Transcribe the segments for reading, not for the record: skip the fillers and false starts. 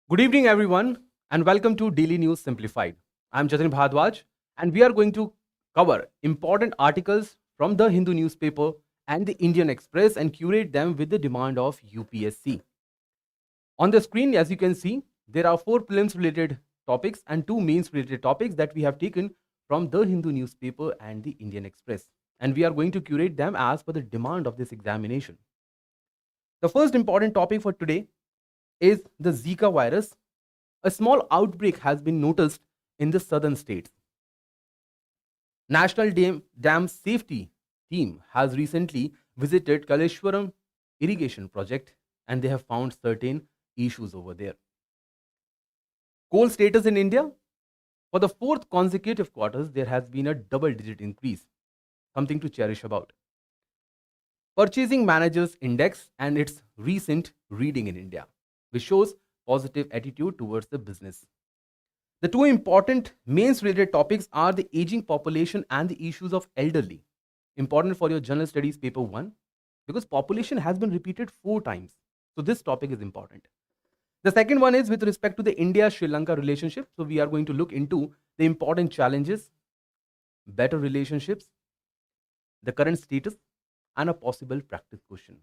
Good evening, everyone, and welcome to Daily News Simplified. I'm Jatin Bhadwaj, and we are going to cover important articles from the Hindu newspaper and the Indian Express and curate them with the demand of UPSC. On the screen, as you can see, there are four prelims related topics and two mains related topics that we have taken from the Hindu newspaper and the Indian Express. And we are going to curate them as per the demand of this examination. The first important topic for today is the Zika virus. A small outbreak has been noticed in the southern states. National Dam Safety Team has recently visited Kaleshwaram irrigation project and they have found certain issues over there. Coal status in India. For the fourth consecutive quarters, there has been a double-digit increase, something to cherish about. Purchasing Managers Index and its recent reading in India, which shows positive attitude towards the business. The two important mains related topics are the aging population and the issues of elderly. Important for your general studies paper 1 because population has been repeated 4 times. So this topic is important. The second one is with respect to the India-Sri Lanka relationship. So we are going to look into the important challenges, better relationships, the current status, and a possible practice question.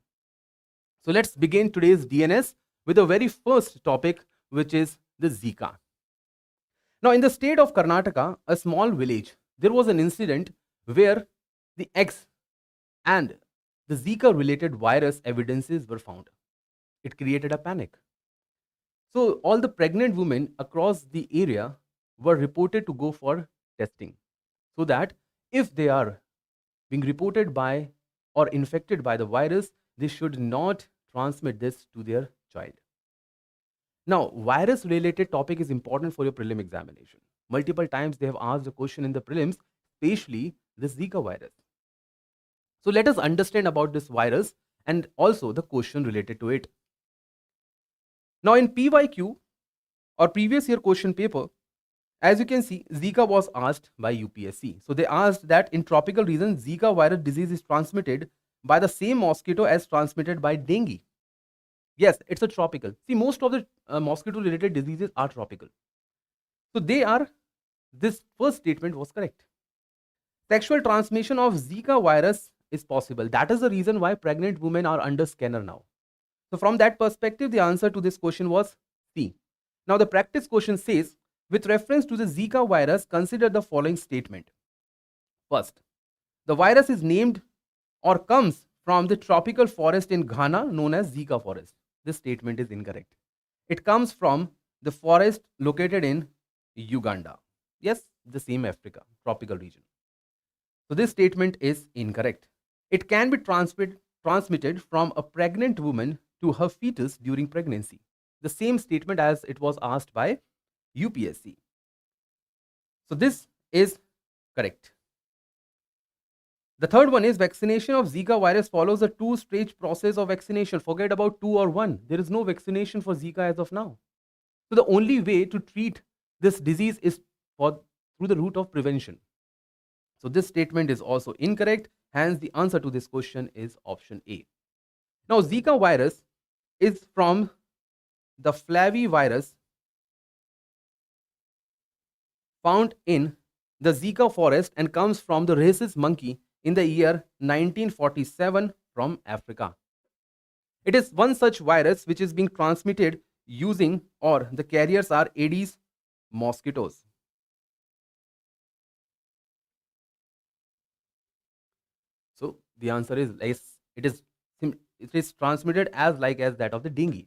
So let's begin today's DNS with the very first topic, which is the Zika. Now, in the state of Karnataka, a small village, there was an incident where the eggs and the Zika related virus evidences were found. It created a panic. So, all the pregnant women across the area were reported to go for testing so that if they are being reported by or infected by the virus, they should not transmit this to their child. Now, virus related topic is important for your prelim examination. Multiple times they have asked a question in the prelims, especially the Zika virus. So let us understand about this virus and also the question related to it. Now in PYQ or previous year question paper, as you can see, Zika was asked by UPSC. So they asked that in tropical regions, Zika virus disease is transmitted by the same mosquito as transmitted by dengue. Yes, it's a tropical. See, most of the mosquito related diseases are tropical. So this first statement was correct. Sexual transmission of Zika virus is possible. That is the reason why pregnant women are under scanner now. So from that perspective, the answer to this question was C. Now the practice question says, with reference to the Zika virus, consider the following statement. First, the virus is named or comes from the tropical forest in Ghana known as Zika forest. This statement is incorrect. It comes from the forest located in Uganda. Yes, the same Africa, tropical region. So this statement is incorrect. It can be transmitted from a pregnant woman to her fetus during pregnancy. The same statement as it was asked by UPSC. So this is correct. The third one is vaccination of Zika virus follows a two-stage process of vaccination. Forget about 2 or 1. There is no vaccination for Zika as of now. So the only way to treat this disease is through the route of prevention. So this statement is also incorrect. Hence, the answer to this question is option A. Now, Zika virus is from the flavivirus found in the Zika forest and comes from the rhesus monkey in the year 1947 from Africa. It is one such virus which is being transmitted using or the carriers are Aedes mosquitoes. So the answer is yes, it is transmitted as that of the dengue.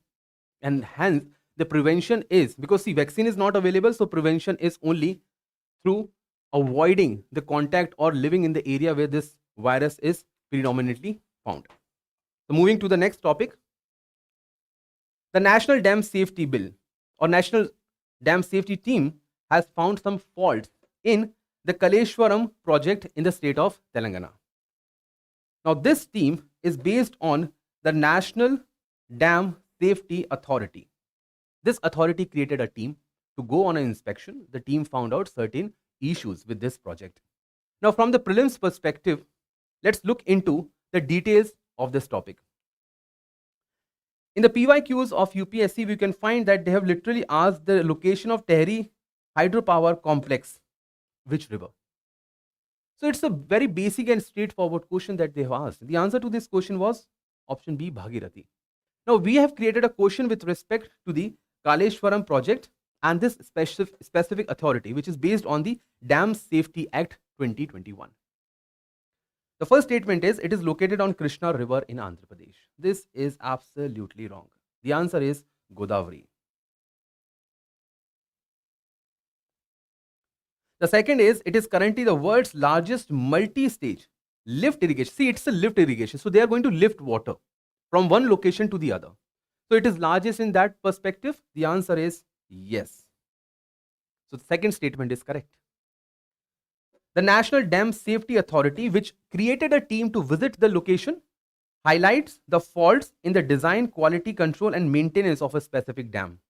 And hence the prevention is, because see, vaccine is not available, so prevention is only through avoiding the contact or living in the area where this virus is predominantly found. So moving to the next topic, the National Dam Safety Bill or National Dam Safety Team has found some faults in the Kaleshwaram project in the state of Telangana. Now this team is based on the National Dam Safety Authority. This authority created a team to go on an inspection. The team found out certain issues with this project. Now, from the prelims perspective, let's look into the details of this topic. In the PYQs of UPSC, we can find that they have literally asked the location of Tehri hydropower complex, which river? So it's a very basic and straightforward question that they have asked. The answer to this question was option B, Bhagirathi. Now we have created a question with respect to the Kaleshwaram project and this specific authority, which is based on the Dam Safety Act 2021. The first statement is it is located on Krishna river in Andhra Pradesh. This is absolutely wrong. The answer is Godavari. The second is it is currently the world's largest multi-stage lift irrigation. See, it's a lift irrigation. So they are going to lift water from one location to the other. So it is largest in that perspective. The answer is yes. So the second statement is correct. The National Dam Safety Authority, which created a team to visit the location, highlights the faults in the design, quality control and maintenance of a specific dam.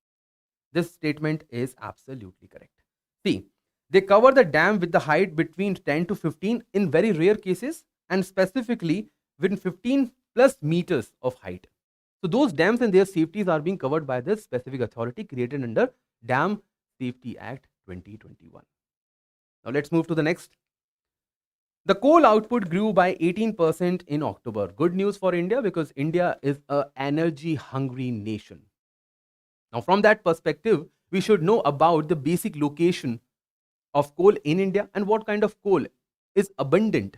This statement is absolutely correct. See, they cover the dam with the height between 10 to 15 in very rare cases and specifically within 15 plus meters of height. So those dams and their safeties are being covered by this specific authority created under Dam Safety Act 2021. Now let's move to the next. The coal output grew by 18% in October. Good news for India because India is an energy hungry nation. Now from that perspective, we should know about the basic location of coal in India and what kind of coal is abundant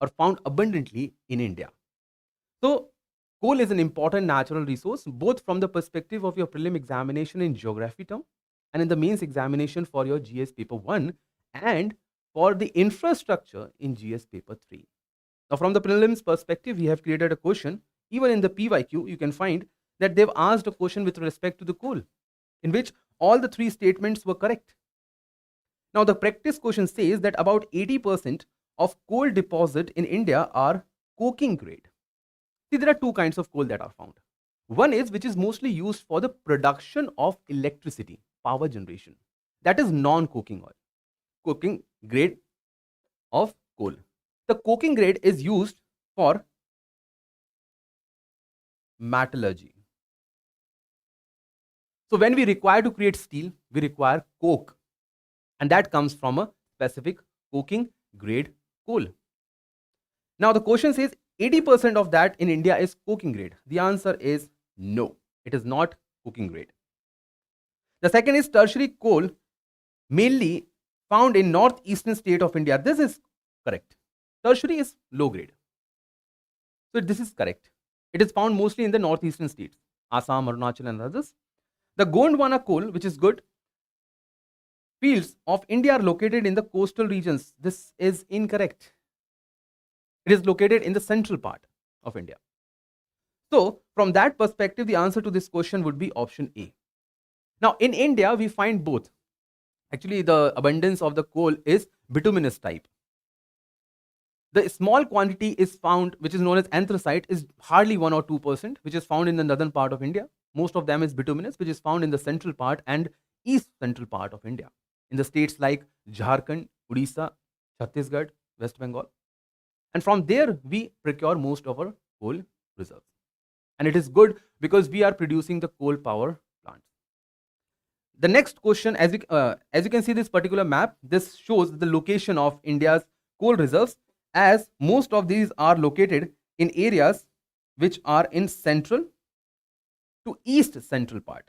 or found abundantly in India. So coal is an important natural resource both from the perspective of your prelim examination in geography term and in the mains examination for your GS paper 1 and for the infrastructure in GS paper 3. Now from the prelims perspective, we have created a question. Even in the PYQ, you can find that they've asked a question with respect to the coal in which all the three statements were correct. Now the practice question says that about 80% of coal deposit in India are coking grade. See, there are two kinds of coal that are found. One is which is mostly used for the production of electricity, power generation. That is non-coking oil, coking grade of coal. The coking grade is used for metallurgy. So when we require to create steel, we require coke, and that comes from a specific coking grade coal. Now the question says 80% of that in India is coking grade. The answer is no, it is not coking grade. The second is tertiary coal, mainly found in northeastern state of India. This is correct. Tertiary is low grade. So this is correct. It is found mostly in the northeastern states, Assam, Arunachal and others. The Gondwana coal, which is good, fields of India are located in the coastal regions. This is incorrect. It is located in the central part of India. So from that perspective, the answer to this question would be option A. Now in India, we find both. Actually, the abundance of the coal is bituminous type. The small quantity is found, which is known as anthracite, is hardly 1 or 2%, which is found in the northern part of India. Most of them is bituminous, which is found in the central part and east central part of India, in the states like Jharkhand, Odisha, Chhattisgarh, West Bengal. And from there, we procure most of our coal reserves. And it is good because we are producing the coal power plants. The next question, as you can see this particular map, this shows the location of India's coal reserves, as most of these are located in areas which are in central to east central part.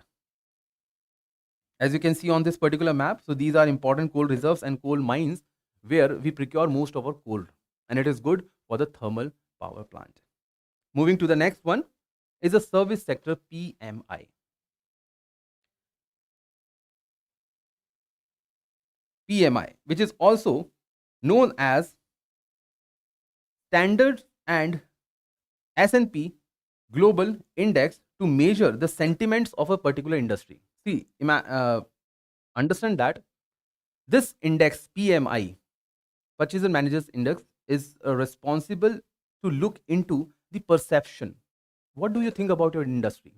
As you can see on this particular map, so these are important coal reserves and coal mines where we procure most of our coal, and it is good for the thermal power plant. Moving to the next one is the service sector, PMI. PMI, which is also known as Standard and S&P Global Index to measure the sentiments of a particular industry. See, understand that this index PMI, Purchaser Managers Index, is responsible to look into the perception. What do you think about your industry?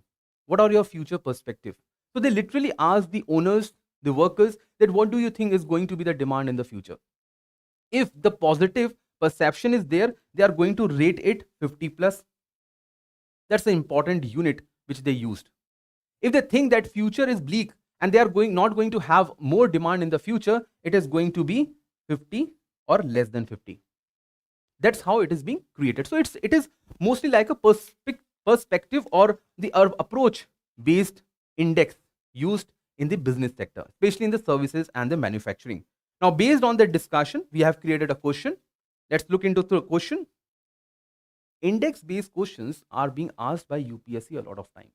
What are your future perspectives? So they literally ask the owners, the workers, that what do you think is going to be the demand in the future? If the positive perception is there, they are going to rate it 50 plus. That's an important unit which they used. If they think that future is bleak and they are not going to have more demand in the future, it is going to be 50 or less than 50. That's how it is being created. So it is mostly like a perspective or the approach based index used in the business sector, especially in the services and the manufacturing. Now, based on that discussion, we have created a question. Let's look into the question. Index based questions are being asked by UPSC a lot of times,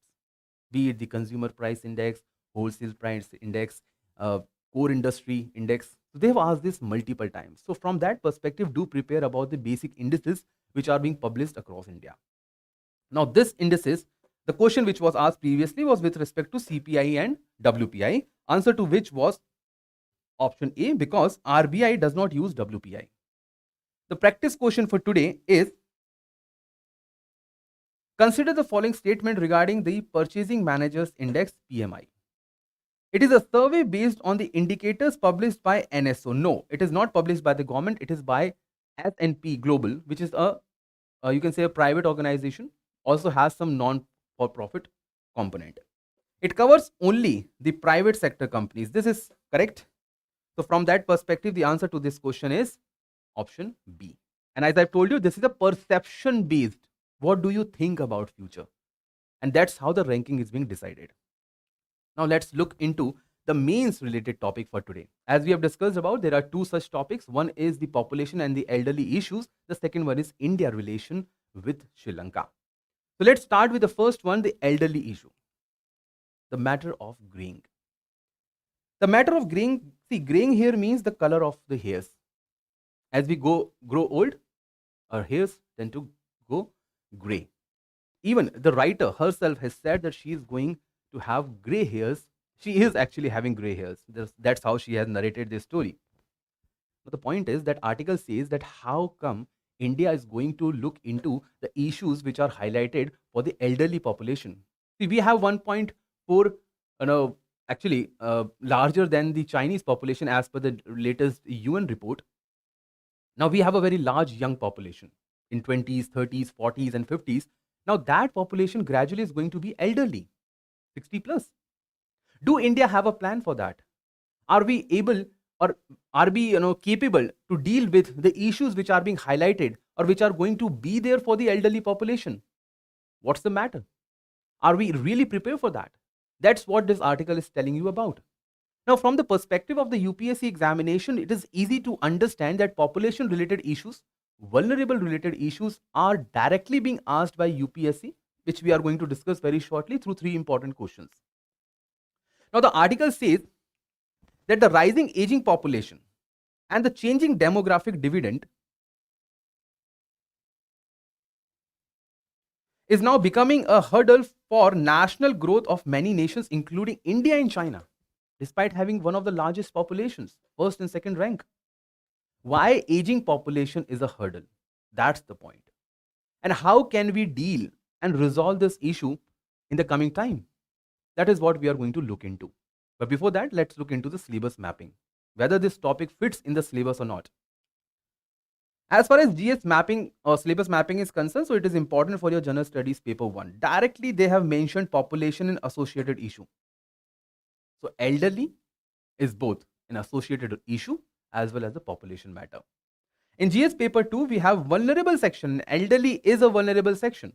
be it the consumer price index, wholesale price index, core industry index. So they've asked this multiple times. So from that perspective, do prepare about the basic indices which are being published across India. Now this indices, the question which was asked previously was with respect to CPI and WPI, answer to which was option A, because RBI does not use WPI. The practice question for today is, consider the following statement regarding the Purchasing Managers Index PMI. It is a survey based on the indicators published by NSO. No, it is not published by the government. It is by S&P Global, which is you can say a private organization, also has some non-for-profit component. It covers only the private sector companies. This is correct. So from that perspective, the answer to this question is option B. And as I've told you, this is a perception based. What do you think about future? And that's how the ranking is being decided. Now let's look into the mains related topic for today. As we have discussed about, there are two such topics. One is the population and the elderly issues. The second one is India relation with Sri Lanka. So let's start with the first one, the elderly issue. The matter of graying. The matter of graying, see, graying here means the color of the hairs. As we grow old, our hairs tend to go gray. Even the writer herself has said that she is going to have gray hairs. She is actually having gray hairs. That's how she has narrated this story. But the point is that article says that how come India is going to look into the issues which are highlighted for the elderly population. See, we have 1.4, actually larger than the Chinese population as per the latest UN report. Now we have a very large young population in 20s, 30s, 40s and 50s. Now that population gradually is going to be elderly, 60 plus. Do India have a plan for that? Are we able, or are we capable to deal with the issues which are being highlighted or which are going to be there for the elderly population? What's the matter? Are we really prepared for that? That's what this article is telling you about. Now, from the perspective of the UPSC examination, it is easy to understand that population related issues, vulnerable related issues are directly being asked by UPSC, which we are going to discuss very shortly through 3 important questions. Now, the article says that the rising aging population and the changing demographic dividend is now becoming a hurdle for national growth of many nations, including India and China, despite having one of the largest populations, first and second rank. Why aging population is a hurdle? That's the point. And how can we deal and resolve this issue in the coming time? That is what we are going to look into. But before that, let's look into the syllabus mapping, whether this topic fits in the syllabus or not. As far as GS mapping or syllabus mapping is concerned, so it is important for your general studies paper 1. Directly, they have mentioned population and associated issue. So elderly is both an associated issue as well as the population matter. In GS paper 2, we have vulnerable section. Elderly is a vulnerable section,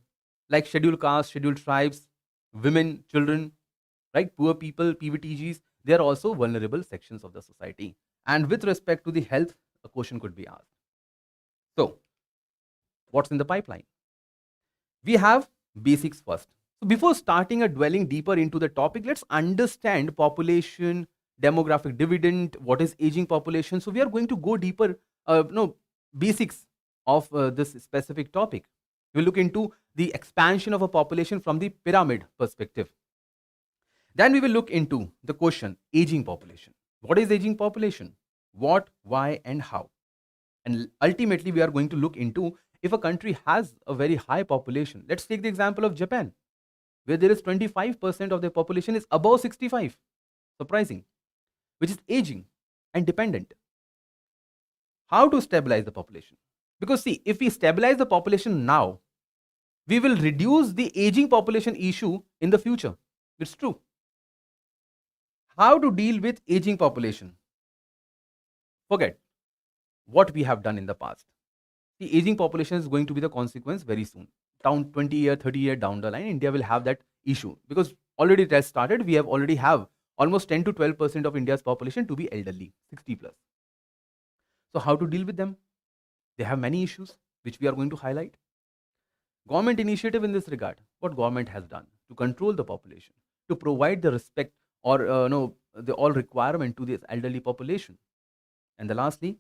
like scheduled castes, scheduled tribes, women, children, right? Poor people, PVTGs, they are also vulnerable sections of the society. And with respect to the health, a question could be asked. So, what's in the pipeline? We have basics first. So, before starting a dwelling deeper into the topic, let's understand population, demographic dividend, what is aging population. So, we are going to go deeper, basics of this specific topic. We'll look into the expansion of a population from the pyramid perspective. Then we will look into the question, aging population. What is aging population? What, why, and how? And ultimately, we are going to look into if a country has a very high population. Let's take the example of Japan, where there is 25% of their population is above 65. Surprising. Which is aging and dependent. How to stabilize the population? Because see, if we stabilize the population now, we will reduce the aging population issue in the future. It's true. How to deal with aging population? Forget what we have done in the past. The aging population is going to be the consequence very soon. Down 20-year, 30-year down the line, India will have that issue because already it has started. We have already have almost 10 to 12% of India's population to be elderly, 60 plus. So how to deal with them? They have many issues which we are going to highlight. Government initiative in this regard, what government has done to control the population, to provide the respect or the all requirement to this elderly population. And the lastly,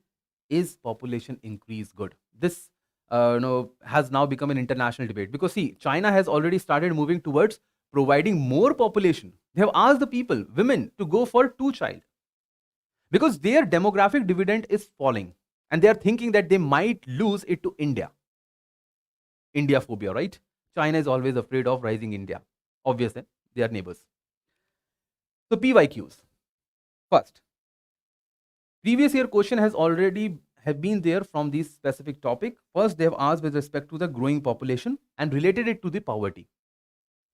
is population increase good? This has now become an international debate because see, China has already started moving towards providing more population. They have asked the people, women, to go for 2-child because their demographic dividend is falling and they are thinking that they might lose it to India. India phobia, right? China is always afraid of rising India. Obviously, they are neighbors. So PYQs. First, previous year question has already have been there from this specific topic. First, they have asked with respect to the growing population and related it to the poverty.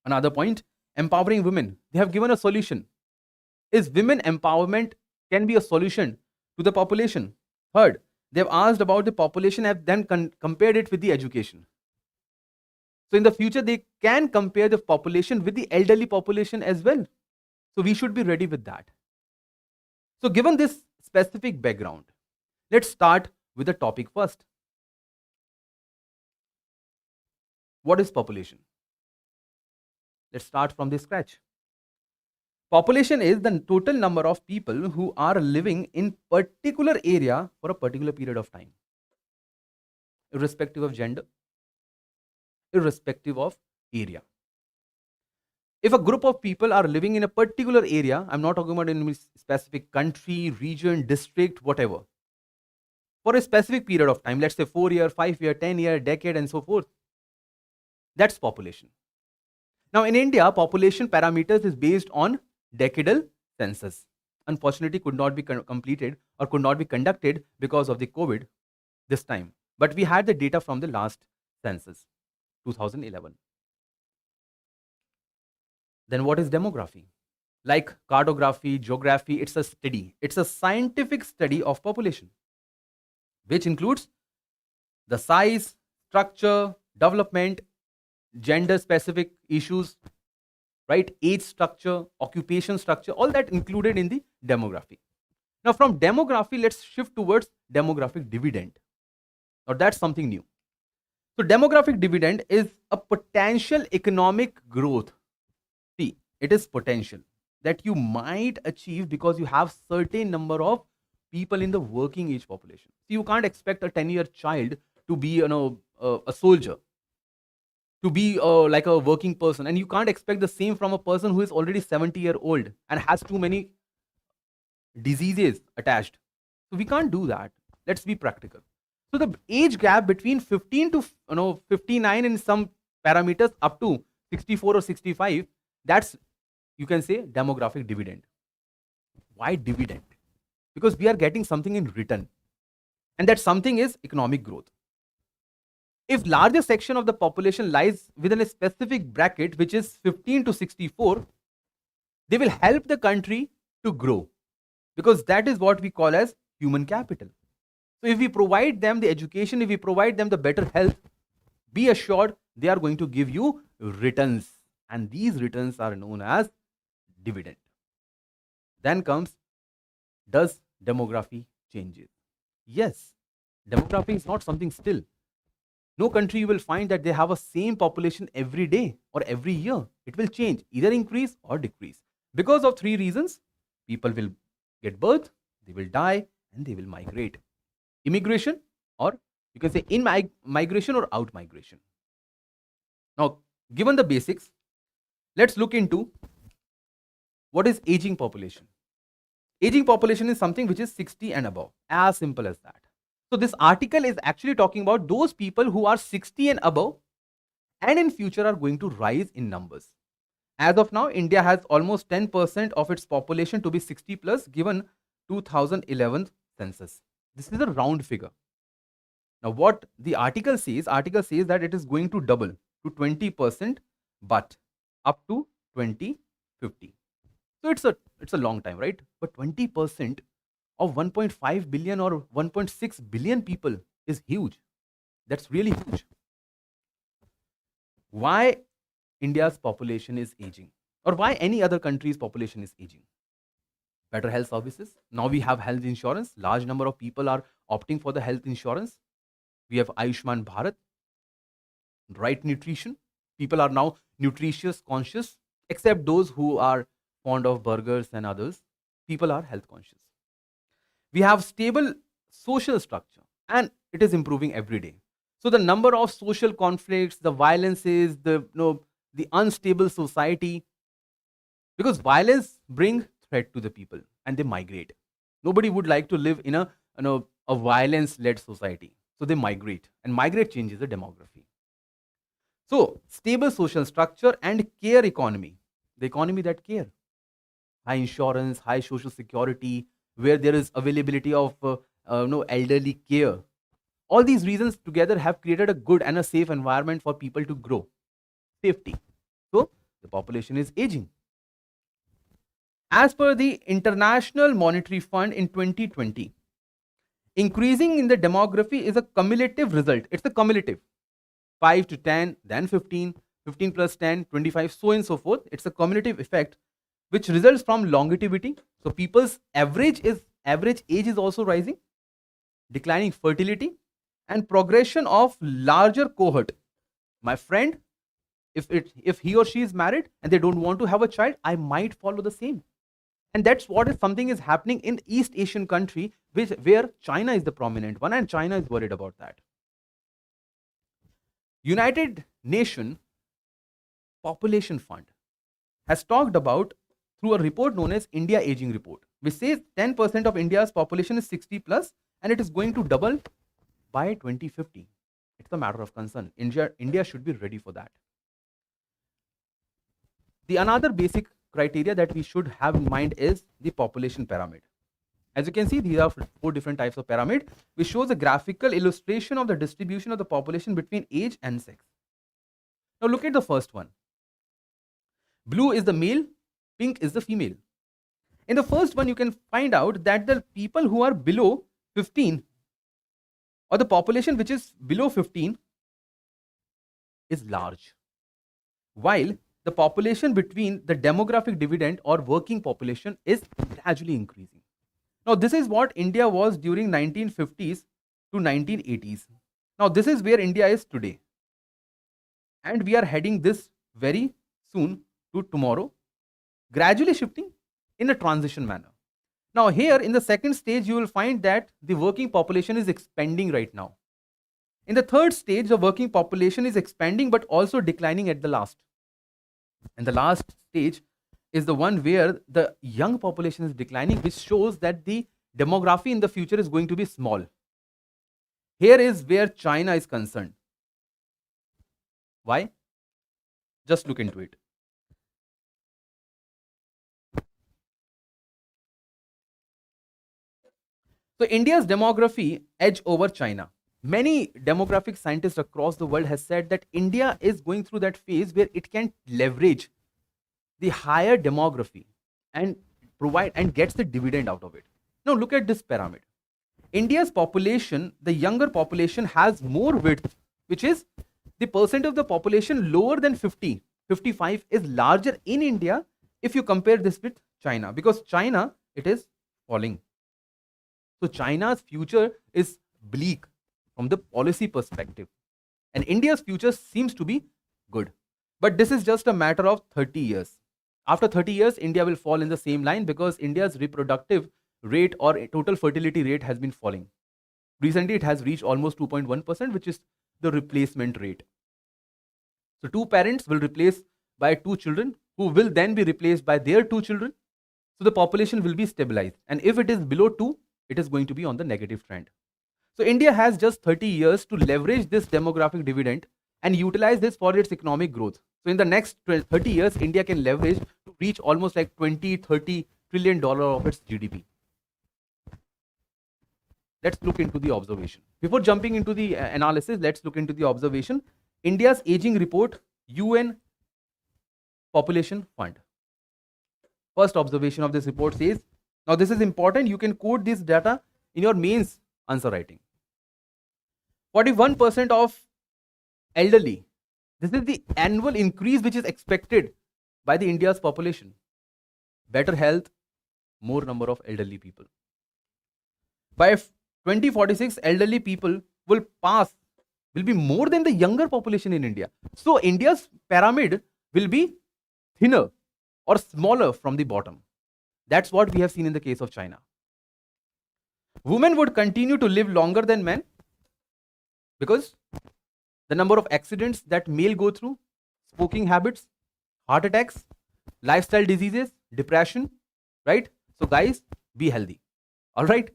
Another point, empowering women. They have given a solution. Is women empowerment can be a solution to the population? Third, they have asked about the population and then compared it with the education. So in the future, they can compare the population with the elderly population as well. So we should be ready with that. So given this specific background, let's start with the topic first. What is population? Let's start from the scratch. Population is the total number of people who are living in particular area for a particular period of time, irrespective of gender, irrespective of area. If a group of people are living in a particular area, I'm not talking about any specific country, region, district, whatever, for a specific period of time, let's say 4-year, 5-year, 10-year, decade, and so forth, that's population. Now in India, population parameters is based on decadal census. Unfortunately, could not be completed or could not be conducted because of the COVID this time. But we had the data from the last census, 2011. Then what is demography? Like cartography, geography, it's a study. It's a scientific study of population, which includes the size, structure, development, gender specific issues, right? Age structure, occupation structure, all that included in the demography. Now from demography, let's shift towards demographic dividend. Now that's something new. So demographic dividend is a potential economic growth. See, it is potential that you might achieve because you have certain number of people in the working age population. So you can't expect a 10-year child to be a soldier, to be like a working person, and you can't expect the same from a person who is already 70-year-old and has too many diseases attached. So we can't do that. Let's be practical. So the age gap between 15 to 59 in some parameters up to 64 or 65, that's, you can say, demographic dividend. Why dividend? Because we are getting something in return, and that something is economic growth. If larger section of the population lies within a specific bracket, which is 15 to 64, they will help the country to grow, because that is what we call as human capital. So if we provide them the education, if we provide them the better health, be assured they are going to give you returns, and these returns are known as dividend. Then comes, does demography changes? Yes, demography is not something still. No country you will find that they have a same population every day or every year. It will change, either increase or decrease, because of 3 reasons. People will get birth, they will die, and they will migrate. Immigration, or you can say in migration or out migration. Now, given the basics, let's look into what is aging population. Aging population is something which is 60 and above, as simple as that. So this article is actually talking about those people who are 60 and above and in future are going to rise in numbers. As of now, India has almost 10% of its population to be 60 plus given 2011 census. This is a round figure. Now what the article says that it is going to double. to 20%, but up to 2050. So it's a long time, right? But 20% of 1.5 billion or 1.6 billion people is huge. That's really huge. Why India's population is aging, or why any other country's population is aging? Better health services. Now we have health insurance. Large number of people are opting for the health insurance. We have Ayushman Bharat, right nutrition. People are now nutritious conscious, except those who are fond of burgers and others. People are health conscious. We have stable social structure, and it is improving every day. So the number of social conflicts, the violences, the unstable society, because violence bring threat to the people and they migrate. Nobody would like to live in a violence led society, so they migrate, and migrate changes the demography. So stable social structure and care economy, the economy that care, high insurance, high social security, where there is availability of elderly care. All these reasons together have created a good and a safe environment for people to grow. Safety. So the population is aging. As per the International Monetary Fund in 2020, increasing in the demography is a cumulative result. It's a cumulative. 5 to 10, then 15, 15 plus 10, 25, so on and so forth. It's a cumulative effect which results from longevity. So people's average age is also rising, declining fertility, and progression of larger cohort. My friend, if he or she is married and they don't want to have a child, I might follow the same. And that's what is something is happening in East Asian country, where China is the prominent one, and China is worried about that. United Nations Population Fund has talked about through a report known as India Aging Report, which says 10% of India's population is 60 plus, and it is going to double by 2050. It's a matter of concern. India should be ready for that. The another basic criteria that we should have in mind is the population pyramid. As you can see, these are 4 different types of pyramid, which shows a graphical illustration of the distribution of the population between age and sex. Now look at the first one. Blue is the male, pink is the female. In the first one, you can find out that the people who are below 15, or the population which is below 15, is large, while the population between the demographic dividend or working population is gradually increasing. Now this is what India was during 1950s to 1980s. Now this is where India is today, and we are heading this very soon to tomorrow, gradually shifting in a transition manner. Now here in the second stage, you will find that the working population is expanding right now. In the third stage, the working population is expanding but also declining at the last. And the last stage is the one where the young population is declining, which shows that the demography in the future is going to be small. Here is where China is concerned. Why? Just look into it. So India's demography edge over China. Many demographic scientists across the world has said that India is going through that phase where it can leverage the higher demography and provide and gets the dividend out of it. Now look at this pyramid. India's population, the younger population, has more width, which is the percent of the population lower than 50, 55 is larger in India if you compare this with China, because China, it is falling. So China's future is bleak from the policy perspective, and India's future seems to be good. But this is just a matter of 30 years. After 30 years, India will fall in the same line because India's reproductive rate or total fertility rate has been falling. Recently, it has reached almost 2.1%, which is the replacement rate. So 2 parents will replace by 2 children, who will then be replaced by their 2 children. So the population will be stabilized. And if it is below 2, it is going to be on the negative trend. So India has just 30 years to leverage this demographic dividend and utilize this for its economic growth. So in the next 30 years, India can leverage to reach almost like $20-30 trillion of its GDP. Let's look into the observation. Before jumping into the analysis, let's look into the observation. India's aging report, UN Population Fund. First observation of this report says, now this is important, you can quote this data in your mains answer writing. 41% of elderly, this is the annual increase which is expected by the India's population. Better health, more number of elderly people. By 2046, elderly people will be more than the younger population in India. So India's pyramid will be thinner or smaller from the bottom. That's what we have seen in the case of China. Women would continue to live longer than men because the number of accidents that male go through, smoking habits, heart attacks, lifestyle diseases, depression, right? So guys, be healthy. All right.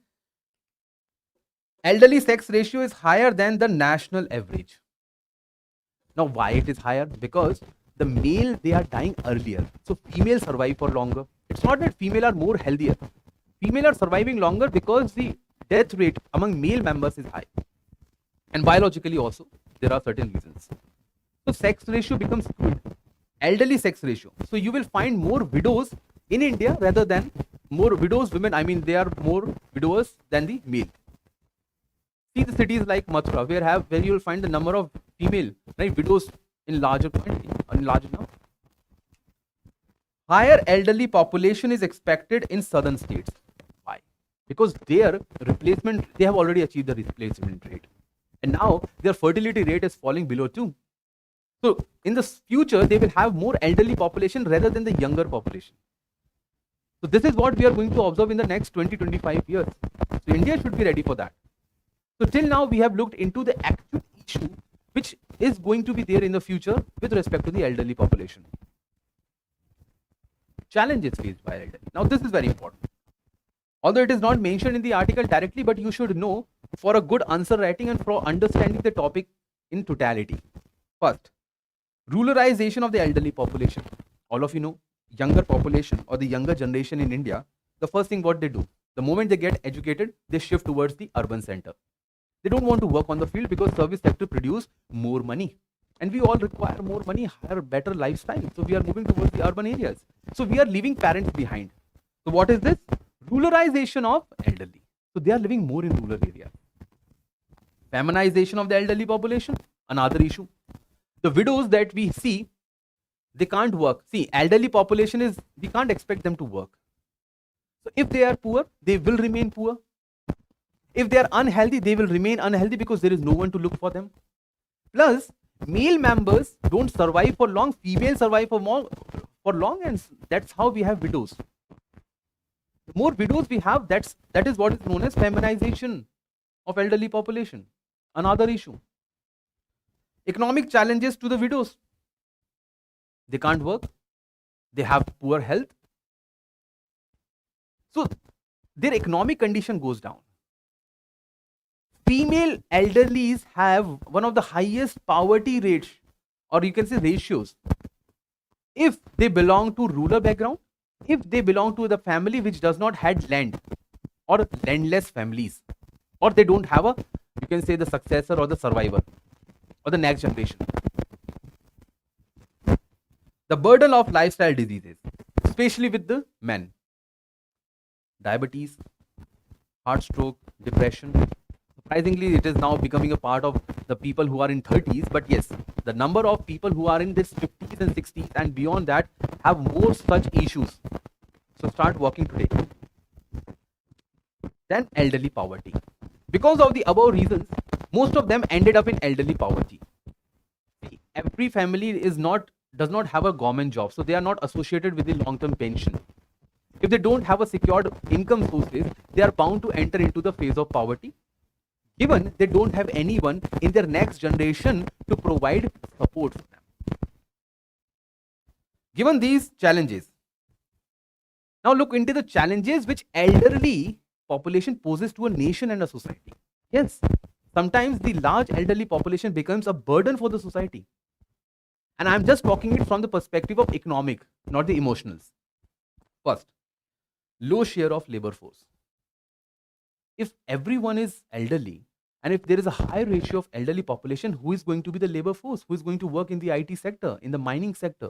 Elderly sex ratio is higher than the national average. Now, why it is higher? Because the male, they are dying earlier. So females survive for longer. It's not that female are more healthier. Female are surviving longer because the death rate among male members is high. And biologically also, there are certain reasons. So sex ratio becomes skewed. Elderly sex ratio. So you will find more widows in India rather than more widows women. I mean, they are more widowers than the male. See the cities like Mathura, where you will find the number of female widows in larger quantity, in larger number. Higher elderly population is expected in southern states. Why? Because their replacement, they have already achieved the replacement rate. And now their fertility rate is falling below 2. So in the future, they will have more elderly population rather than the younger population. So this is what we are going to observe in the next 20-25 years. So India should be ready for that. So till now, we have looked into the actual issue which is going to be there in the future with respect to the elderly population. Challenges faced by elderly. Now this is very important. Although it is not mentioned in the article directly, but you should know for a good answer writing and for understanding the topic in totality. First, ruralization of the elderly population. All of you know, younger population or the younger generation in India, the first thing what they do, the moment they get educated, they shift towards the urban center. They don't want to work on the field because service sector produce more money. And we all require more money, higher, better lifestyle. So we are moving towards the urban areas. So we are leaving parents behind. So what is this? Ruralization of elderly. So they are living more in rural areas. Feminization of the elderly population, another issue. The widows that we see, they can't work. See, elderly population is, we can't expect them to work. So if they are poor, they will remain poor. If they are unhealthy, they will remain unhealthy because there is no one to look for them. Plus, male members don't survive for long, females survive for long, and that's how we have widows. The more widows we have, that is what is known as feminization of elderly population. Another issue. Economic challenges to the widows. They can't work. They have poor health. So their economic condition goes down. Female elderlies have one of the highest poverty rates, or you can say ratios, if they belong to rural background, if they belong to the family which does not have land, or landless families, or they don't have a, you can say, the successor or the survivor or the next generation. The burden of lifestyle diseases, especially with the men, diabetes, heart stroke, depression. Surprisingly, it is now becoming a part of the people who are in 30s. But yes, the number of people who are in this 50s and 60s and beyond that have more such issues. So start working today. Then elderly poverty. Because of the above reasons, most of them ended up in elderly poverty. Every family does not have a government job, so they are not associated with the long-term pension. If they don't have a secured income sources, they are bound to enter into the phase of poverty, given they don't have anyone in their next generation to provide support for them. Given these challenges, now look into the challenges which elderly population poses to a nation and a society. Yes, sometimes the large elderly population becomes a burden for the society. And I'm just talking it from the perspective of economic, not the emotionals. First, low share of labor force. If everyone is elderly And if there is a high ratio of elderly population, who is going to be the labor force? Who is going to work in the IT sector, in the mining sector,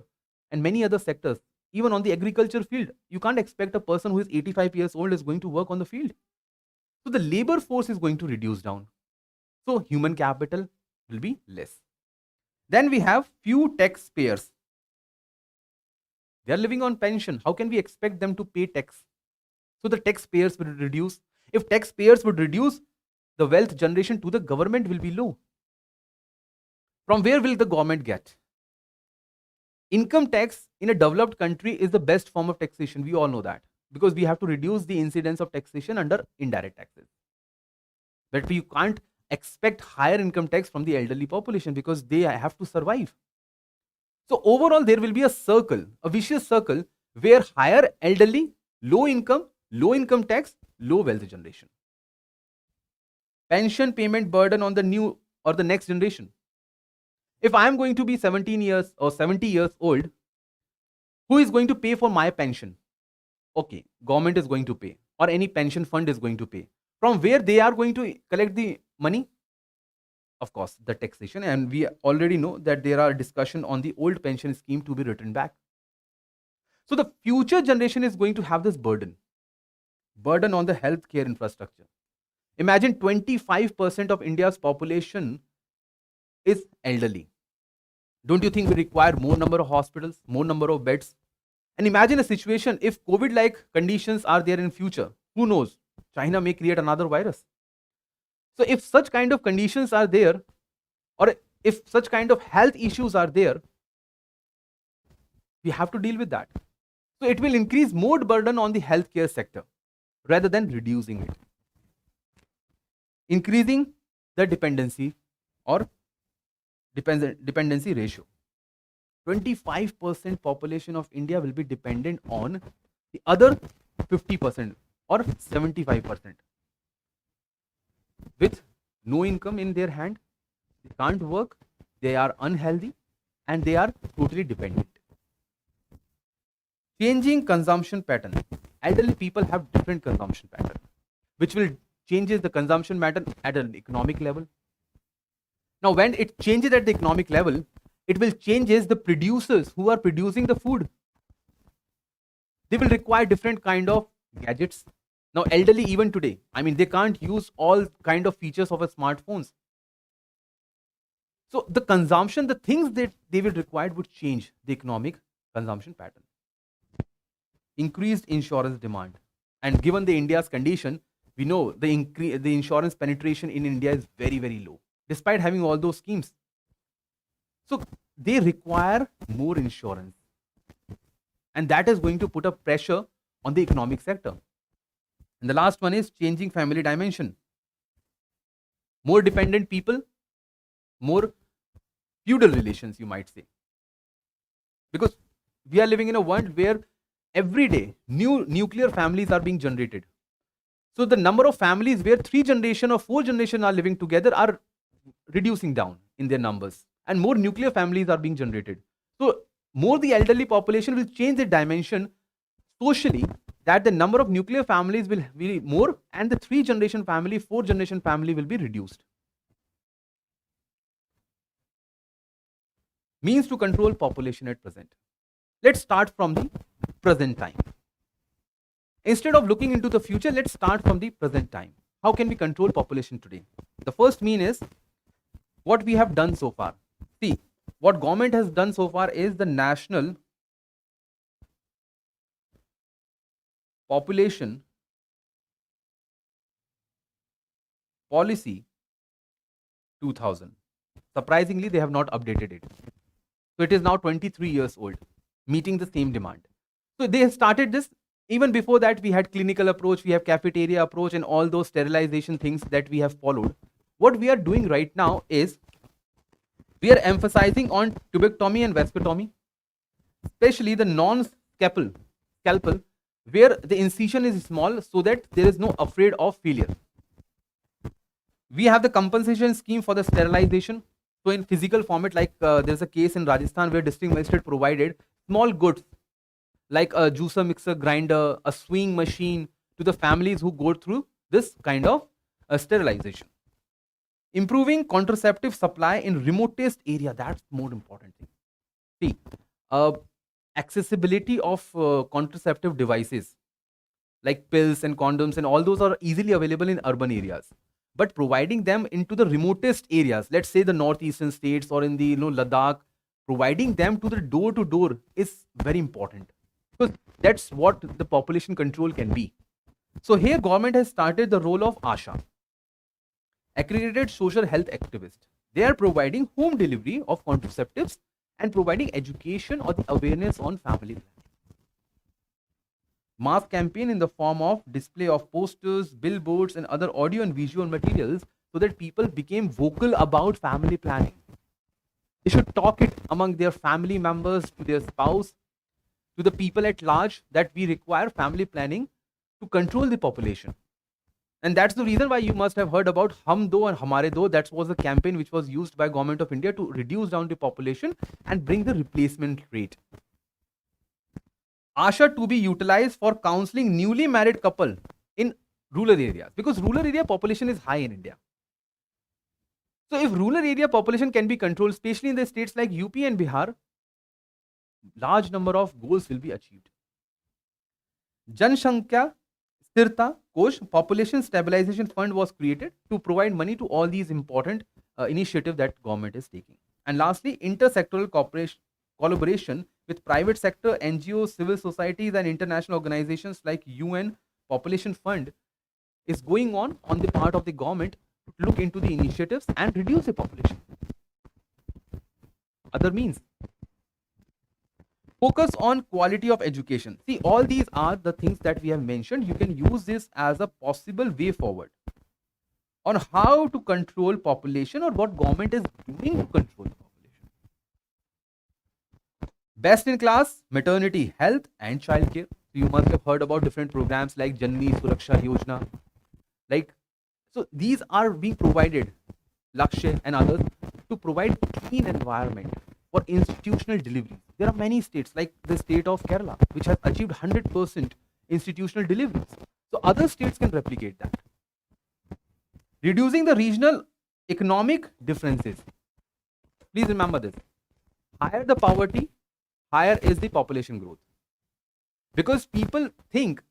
and many other sectors? Even on the agriculture field, you can't expect a person who is 85 years old is going to work on the field. So the labor force is going to reduce down. So human capital will be less. Then we have few taxpayers. They are living on pension. How can we expect them to pay tax? So the taxpayers will reduce. If taxpayers would reduce, the wealth generation to the government will be low. From where will the government get? Income tax in a developed country is the best form of taxation. We all know that, because we have to reduce the incidence of taxation under indirect taxes. But we can't expect higher income tax from the elderly population because they have to survive. So overall, there will be a circle, a vicious circle, where higher elderly, low income tax, low wealth generation. Pension payment burden on the new or the next generation. If I am going to be 17 years or 70 years old, who is going to pay for my pension? Okay, government is going to pay, or any pension fund is going to pay. From where they are going to collect the money? Of course, the taxation. And we already know that there are discussion on the old pension scheme to be written back. So the future generation is going to have this burden on the healthcare infrastructure. Imagine 25% of India's population is elderly. Don't you think we require more number of hospitals, more number of beds? And imagine a situation if COVID-like conditions are there in future. Who knows? China may create another virus. So if such kind of conditions are there, or if such kind of health issues are there, we have to deal with that. So it will increase more burden on the healthcare sector rather than reducing it. Increasing the dependency or dependency ratio. 25% population of India will be dependent on the other 50% or 75%. With no income in their hand, they can't work, they are unhealthy, and they are totally dependent. Changing consumption pattern. Elderly people have different consumption pattern, which will changes the consumption pattern at an economic level. Now, when it changes at the economic level, it will changes the producers who are producing the food. They will require different kind of gadgets. Now, elderly even today, I mean, they can't use all kind of features of a smartphones. So the consumption, the things that they will require would change the economic consumption pattern. Increased insurance demand. And given the India's condition, we know the insurance penetration in India is very, very low, despite having all those schemes. So they require more insurance. And that is going to put a pressure on the economic sector. And the last one is changing family dimension. More dependent people, more feudal relations, you might say. Because we are living in a world where every day new nuclear families are being generated. So the number of families where 3 generation or 4 generation are living together are reducing down in their numbers, and more nuclear families are being generated. So more the elderly population will change the dimension socially, that the number of nuclear families will be more, and the 3 generation family, 4 generation family will be reduced. Means to control population at present. Let's start from the present time. Instead of looking into the future, let's start from the present time. How can we control population today? The first mean is what we have done so far. See, what government has done so far is the National Population Policy 2000. Surprisingly, they have not updated it. So it is now 23 years old, meeting the same demand. So they have started this. Even before that, we had clinical approach, we have cafeteria approach, and all those sterilization things that we have followed. What we are doing right now is we are emphasizing on tuberculotomy and vasectomy, especially the non-scalpel, where the incision is small so that there is no afraid of failure. We have the compensation scheme for the sterilization. So in physical format, like there's a case in Rajasthan where district magistrate provided small goods like a juicer, mixer, grinder, a sewing machine to the families who go through this kind of sterilization. Improving contraceptive supply in remotest area. That's more important thing. See, uh, accessibility of contraceptive devices like pills and condoms and all those are easily available in urban areas. But providing them into the remotest areas, let's say the northeastern states or in the Ladakh, providing them to the door to door is very important because that's what the population control can be. So here government has started the role of ASHA, accredited social health activist. They are providing home delivery of contraceptives and providing education or the awareness on family planning. Mass campaign in the form of display of posters, billboards, and other audio and visual materials so that people became vocal about family planning. They should talk it among their family members, to their spouse, to the people at large that we require family planning to control the population. And that's the reason why you must have heard about Hum Do and Hamare Do. That was a campaign which was used by Government of India to reduce down the population and bring the replacement rate. ASHA to be utilized for counseling newly married couple in rural areas, because rural area population is high in India. So if rural area population can be controlled, especially in the states like UP and Bihar, large number of goals will be achieved. Jansankhya Sthirta Kosh Population Stabilization Fund was created to provide money to all these important initiatives that government is taking. And lastly, intersectoral collaboration with private sector, NGOs, civil societies and international organizations like UN Population Fund is going on the part of the government to look into the initiatives and reduce the population. Other means, focus on quality of education. See, all these are the things that we have mentioned. You can use this as a possible way forward on how to control population or what government is doing to control the population. Best in class maternity, health and childcare. So you must have heard about different programs like Janani Suraksha Yojana. So these are being provided, Lakshya and others, to provide clean environment for institutional delivery. There are many states like the state of Kerala which has achieved 100% institutional deliveries. So other states can replicate that. Reducing the regional economic differences. Please remember this. Higher the poverty, higher is the population growth. Because people think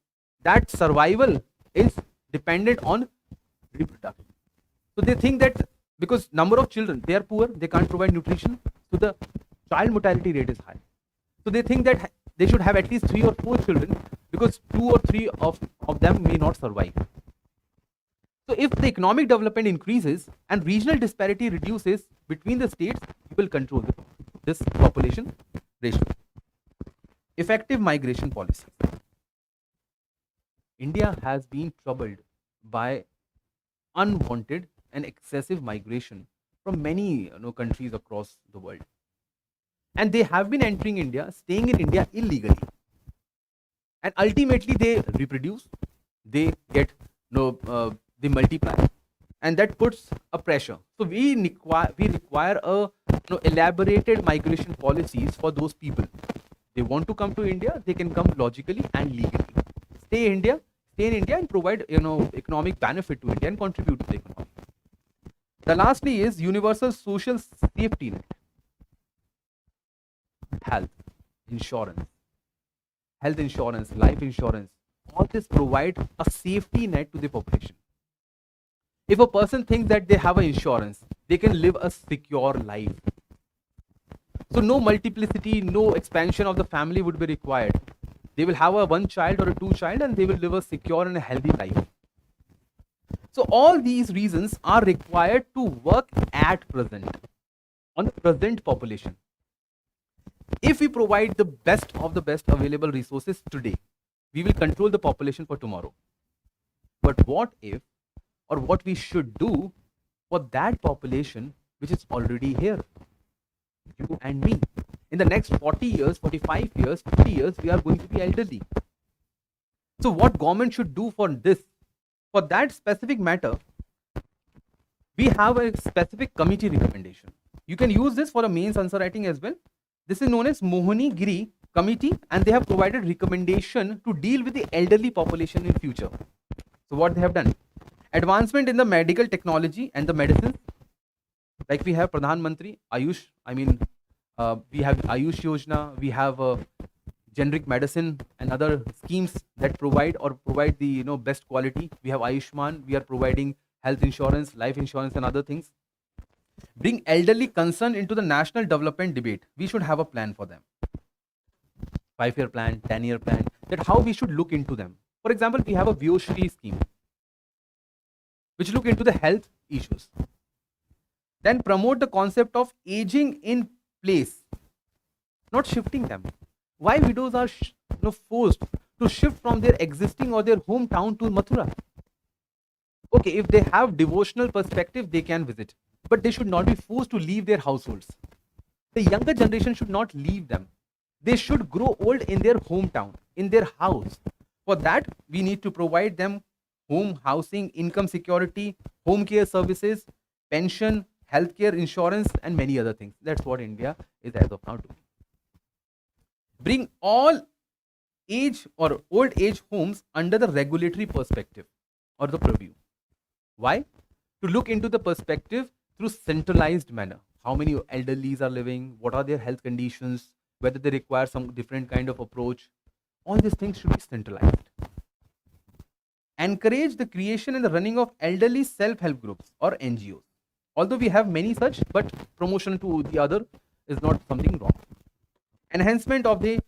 that survival is dependent on reproduction. So they think that because number of children, they are poor, they can't provide nutrition, so the child mortality rate is high. So they think that they should have at least 3 or 4 children because 2 or 3 of them may not survive. So if the economic development increases and regional disparity reduces between the states, you will control this population ratio. Effective migration policy. India has been troubled by unwanted and excessive migration from many countries across the world. And they have been entering India, staying in India illegally. And ultimately they reproduce, they get they multiply, and that puts a pressure. So we require a elaborated migration policies for those people. They want to come to India, they can come logically and legally. Stay in India and provide economic benefit to India and contribute to the economy. The lastly is universal social safety net. Health insurance, life insurance, all this provide a safety net to the population. If a person thinks that they have an insurance, they can live a secure life. So no multiplicity, no expansion of the family would be required. They will have a 1 child or a 2 child and they will live a secure and a healthy life. So all these reasons are required to work at present, on the present population. If we provide the best of the best available resources today, we will control the population for tomorrow. But what if, or what we should do for that population which is already here? You and me. In the next 40 years, 45 years, 50 years, we are going to be elderly. So what government should do for this? For that specific matter, we have a specific committee recommendation. You can use this for a mains answer writing as well. This is known as Mohani Giri Committee, and they have provided recommendation to deal with the elderly population in future. So what they have done? Advancement in the medical technology and the medicines Like we have Pradhan Mantri, Ayush, we have Ayush Yojana, we have generic medicine and other schemes that provide the best quality. We have Ayushman, we are providing health insurance, life insurance and other things. Bring elderly concern into the national development debate. We should have a plan for them. 5-year plan, 10-year plan, that how we should look into them. For example, we have a Vyoshri scheme, which look into the health issues. Then promote the concept of aging in place, not shifting them. Why widows are forced to shift from their existing or their hometown to Mathura? Okay, if they have devotional perspective, they can visit, but they should not be forced to leave their households. The younger generation should not leave them. They should grow old in their hometown, in their house. For that, we need to provide them home, housing, income security, home care services, pension, healthcare, insurance, and many other things. That's what India is as of now doing. Bring all age or old age homes under the regulatory perspective or the purview. Why? To look into the perspective through centralized manner. How many elderlies are living? What are their health conditions? Whether they require some different kind of approach. All these things should be centralized. Encourage the creation and the running of elderly self-help groups or NGOs. Although we have many such, but promotion to the other is not something wrong. Enhancement of the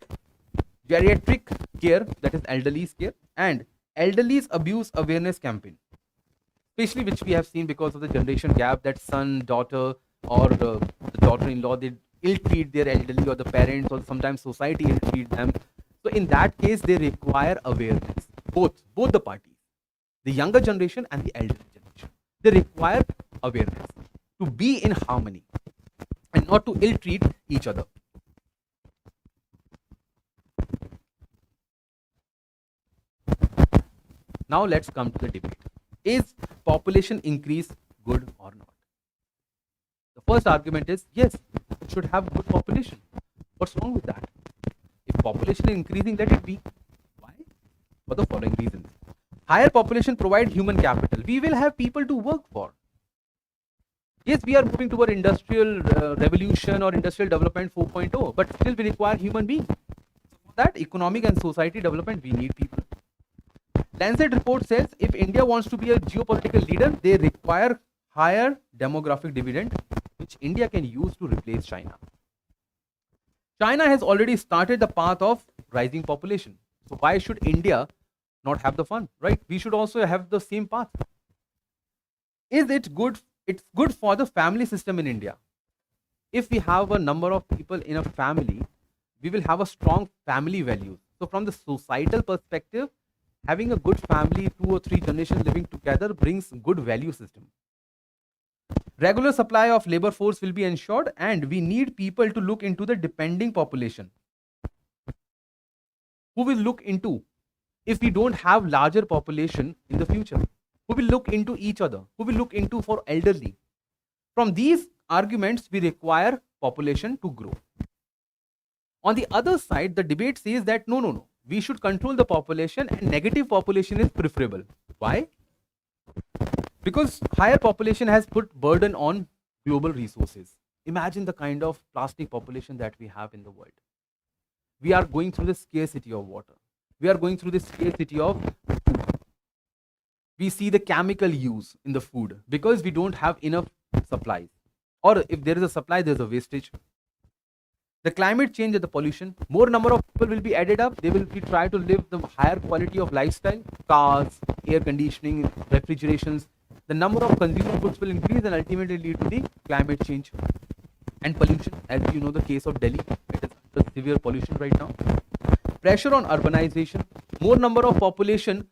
geriatric care, that is elderly care, and elderly's abuse awareness campaign, especially which we have seen because of the generation gap, that son, daughter, or the daughter-in-law, they ill-treat their elderly, or the parents, or sometimes society ill-treat them. So in that case, they require awareness. Both the parties, the younger generation and the elderly generation, they require awareness to be in harmony and not to ill-treat each other. Now let's come to the debate. Is population increase good or not? The first argument is yes, it should have good population. What's wrong with that? If population is increasing, let it be. Why? For the following reasons. Higher population provide human capital. We will have people to work for. Yes, we are moving toward industrial revolution or industrial development 4.0, but still we require human beings. For that economic and society development, we need people. Lancet report says if India wants to be a geopolitical leader, they require higher demographic dividend, which India can use to replace China. China has already started the path of rising population. So why should India not have the fun, right? We should also have the same path. Is it good? It's good for the family system in India. If we have a number of people in a family, we will have a strong family value. So from the societal perspective, having a good family, 2 or 3 generations living together brings good value system. Regular supply of labor force will be ensured, and we need people to look into the depending population. Who will look into if we don't have larger population in the future? Who will look into each other? Who will look into for elderly? From these arguments, we require population to grow. On the other side, the debate says that no. We should control the population, and negative population is preferable. Why? Because higher population has put burden on global resources. Imagine the kind of plastic population that we have in the world. We are going through the scarcity of water. We are going through the scarcity of food. We see the chemical use in the food because we don't have enough supplies. Or if there is a supply, there is a wastage. The climate change and the pollution, more number of people will be added up. They will be try to live the higher quality of lifestyle, cars, air conditioning, refrigerations. The number of consumer goods will increase and ultimately lead to the climate change and pollution. As you know, the case of Delhi, it is under severe pollution right now. Pressure on urbanization, more number of population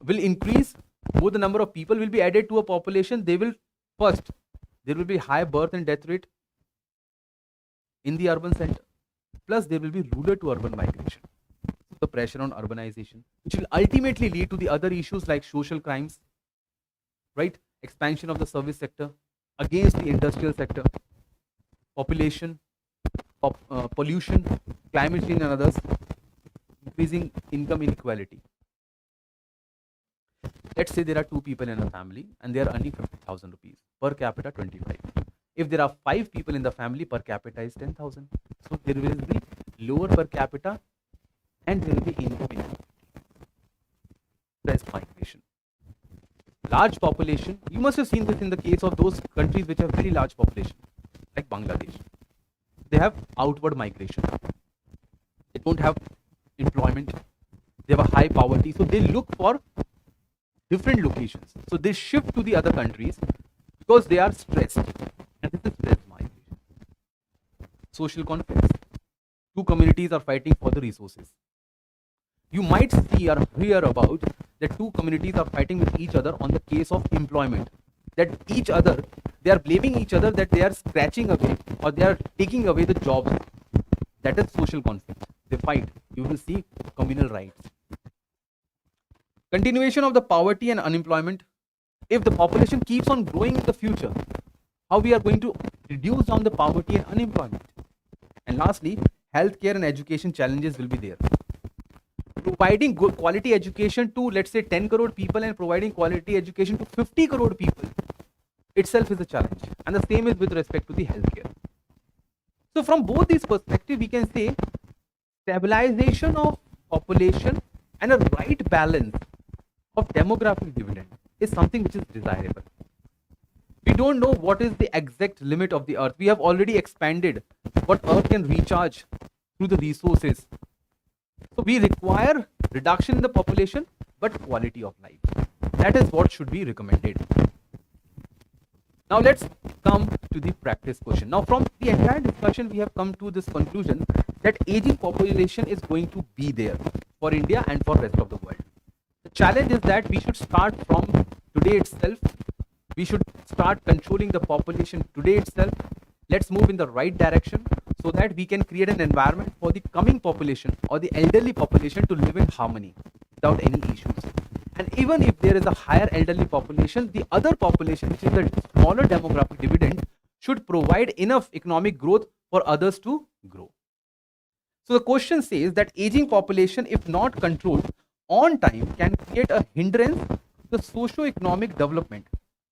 will increase. More the number of people will be added to a population. There will be high birth and death rate in the urban center. Plus, there will be rural to urban migration. The pressure on urbanization, which will ultimately lead to the other issues like social crimes, right? Expansion of the service sector against the industrial sector, population, pollution, climate change and others, increasing income inequality. Let's say there are 2 people in a family and they are earning 50,000 rupees, per capita 25. If there are 5 people in the family, per capita is 10,000. So there will be lower per capita and there will be income inequality. Stressed migration. Large population, you must have seen this in the case of those countries which have very large population, like Bangladesh. They have outward migration. They don't have employment. They have a high poverty. So they look for different locations. So they shift to the other countries because they are stressed. And this is stress migration. Social conflicts. Two communities are fighting for the resources. You might see or hear about that two communities are fighting with each other on the case of employment. That each other, they are blaming each other that they are scratching away or they are taking away the jobs. That is social conflict. They fight. You will see communal rights. Continuation of the poverty and unemployment. If the population keeps on growing in the future, how we are going to reduce down the poverty and unemployment? And lastly, healthcare and education challenges will be there. Providing good quality education to, let's say, 10 crore people and providing quality education to 50 crore people itself is a challenge. And the same is with respect to the healthcare. So from both these perspectives, we can say stabilization of population and a right balance of demographic dividend is something which is desirable. We don't know what is the exact limit of the earth. We have already expanded what earth can recharge through the resources. So we require reduction in the population, but quality of life. That is what should be recommended. Now let's come to the practice question. Now from the entire discussion, we have come to this conclusion that aging population is going to be there for India and for rest of the world. The challenge is that we should start from today itself. We should start controlling the population today itself. Let's move in the right direction so that we can create an environment for the coming population or the elderly population to live in harmony without any issues. And even if there is a higher elderly population, the other population, which is the smaller demographic dividend, should provide enough economic growth for others to grow. So the question says that aging population, if not controlled on time, can create a hindrance to the socio-economic development.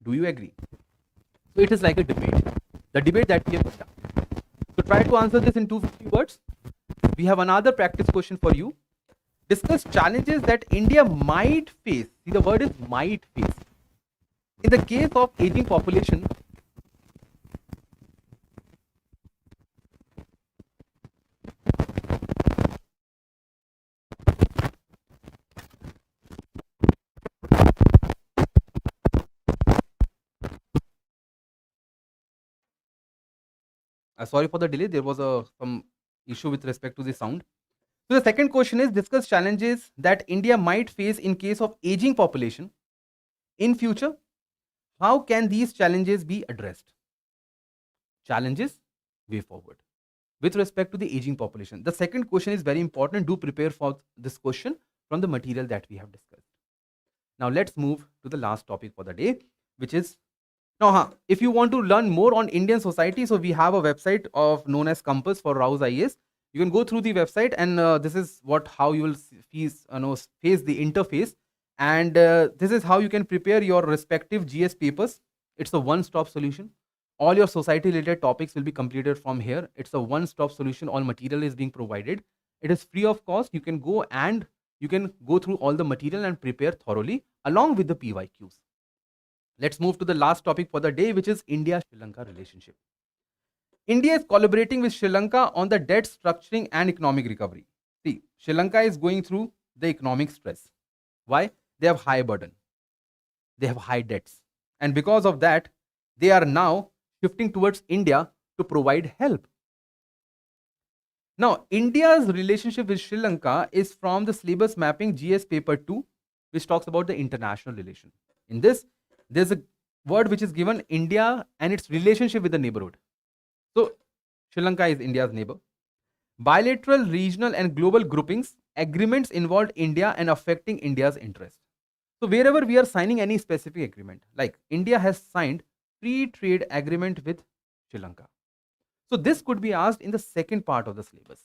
Do you agree? So it is like a debate. The debate that we have conducted. So try to answer this in 250 words. We have another practice question for you. Discuss challenges that India might face. See, the word is might face. In the case of aging population, sorry for the delay. There was some issue with respect to the sound. So the second question is discuss challenges that India might face in case of aging population in future. How can these challenges be addressed? Challenges, way forward with respect to the aging population. The second question is very important. Do prepare for this question from the material that we have discussed. Now let's move to the last topic for the day, which is now, if you want to learn more on Indian society, so we have a website of known as Compass for Raus IAS. You can go through the website, and this is how you will face the interface, and this is how you can prepare your respective GS papers. It's a one-stop solution. All your society-related topics will be completed from here. It's a one-stop solution. All material is being provided. It is free of cost. You can go through all the material and prepare thoroughly along with the PYQs. Let's move to the last topic for the day, which is India-Sri Lanka relationship. India is collaborating with Sri Lanka on the debt structuring and economic recovery. See, Sri Lanka is going through the economic stress. Why? They have high burden. They have high debts. And because of that, they are now shifting towards India to provide help. Now, India's relationship with Sri Lanka is from the syllabus mapping GS paper 2, which talks about the international relation. In this, there's a word which is given India and its relationship with the neighborhood. So Sri Lanka is India's neighbor. Bilateral, regional and global groupings, agreements involved India and affecting India's interest. So wherever we are signing any specific agreement, like India has signed free trade agreement with Sri Lanka. So this could be asked in the second part of the syllabus.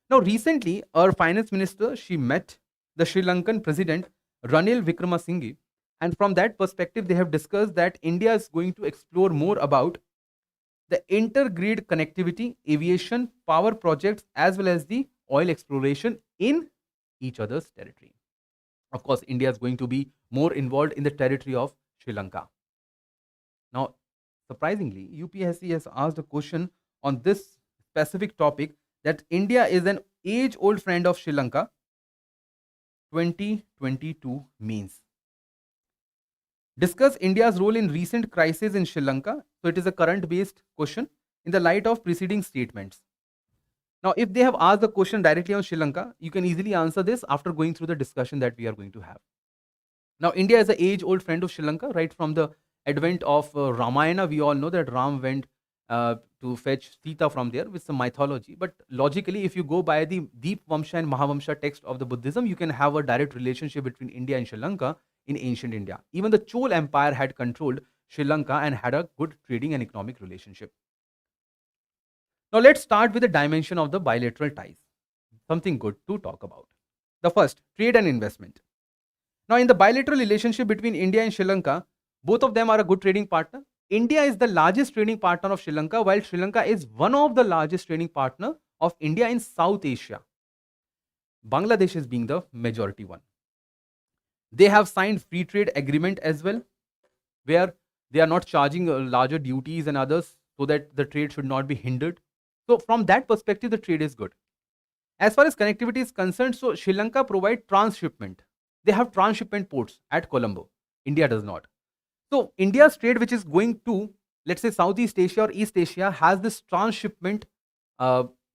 Now recently, our finance minister, she met the Sri Lankan president Ranil Wickremesinghe, And from that perspective, they have discussed that India is going to explore more about the intergrid connectivity, aviation, power projects, as well as the oil exploration in each other's territory. Of course, India is going to be more involved in the territory of Sri Lanka. Now, surprisingly, UPSC has asked a question on this specific topic, that India is an age-old friend of Sri Lanka. 2022 means. Discuss India's role in recent crisis in Sri Lanka. So it is a current based question in the light of preceding statements. Now, if they have asked the question directly on Sri Lanka, you can easily answer this after going through the discussion that we are going to have. Now, India is an age-old friend of Sri Lanka, right from the advent of Ramayana. We all know that Ram went to fetch Sita from there with some mythology. But logically, if you go by the Deep Vamsha and Mahavamsha text of the Buddhism, you can have a direct relationship between India and Sri Lanka in ancient India. Even the Chol Empire had controlled Sri Lanka and had a good trading and economic relationship. Now, let's start with the dimension of the bilateral ties. Something good to talk about. The first, trade and investment. Now, in the bilateral relationship between India and Sri Lanka, both of them are a good trading partner. India is the largest trading partner of Sri Lanka, while Sri Lanka is one of the largest trading partner of India in South Asia. Bangladesh is being the majority one. They have signed free trade agreement as well, where they are not charging larger duties and others, so that the trade should not be hindered. So from that perspective, the trade is good. As far as connectivity is concerned, so Sri Lanka provide transshipment. They have transshipment ports at Colombo. India does not. So India's trade, which is going to, let's say, Southeast Asia or East Asia, has this transshipment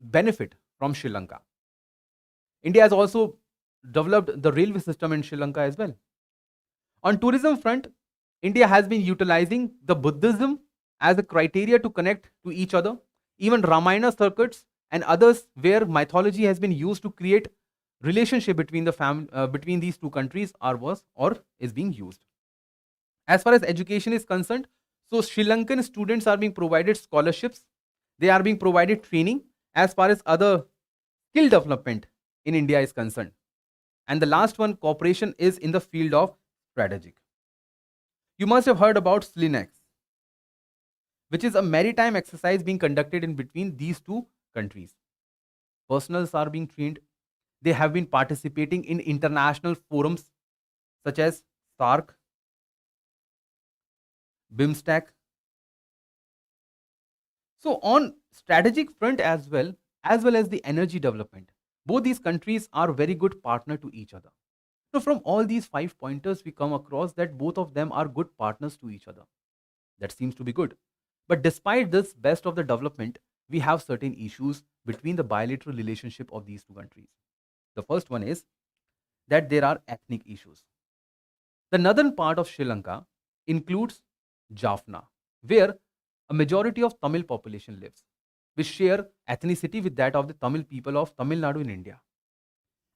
benefit from Sri Lanka. India has also developed the railway system in Sri Lanka as well. On tourism front, India has been utilizing the Buddhism as a criteria to connect to each other. Even Ramayana circuits and others where mythology has been used to create relationship between the between these two countries is being used. As far as education is concerned, so Sri Lankan students are being provided scholarships. They are being provided training as far as other skill development in India is concerned. And the last one, cooperation is in the field of strategic. You must have heard about SLINEX, which is a maritime exercise being conducted in between these two countries. Personals are being trained. They have been participating in international forums such as SARC, BIMSTEC. So on strategic front as well as the energy development, both these countries are very good partner to each other. So from all these 5 pointers, we come across that both of them are good partners to each other. That seems to be good. But despite this best of the development, we have certain issues between the bilateral relationship of these two countries. The first one is that there are ethnic issues. The northern part of Sri Lanka includes Jaffna, where a majority of Tamil population lives, which share ethnicity with that of the Tamil people of Tamil Nadu in India.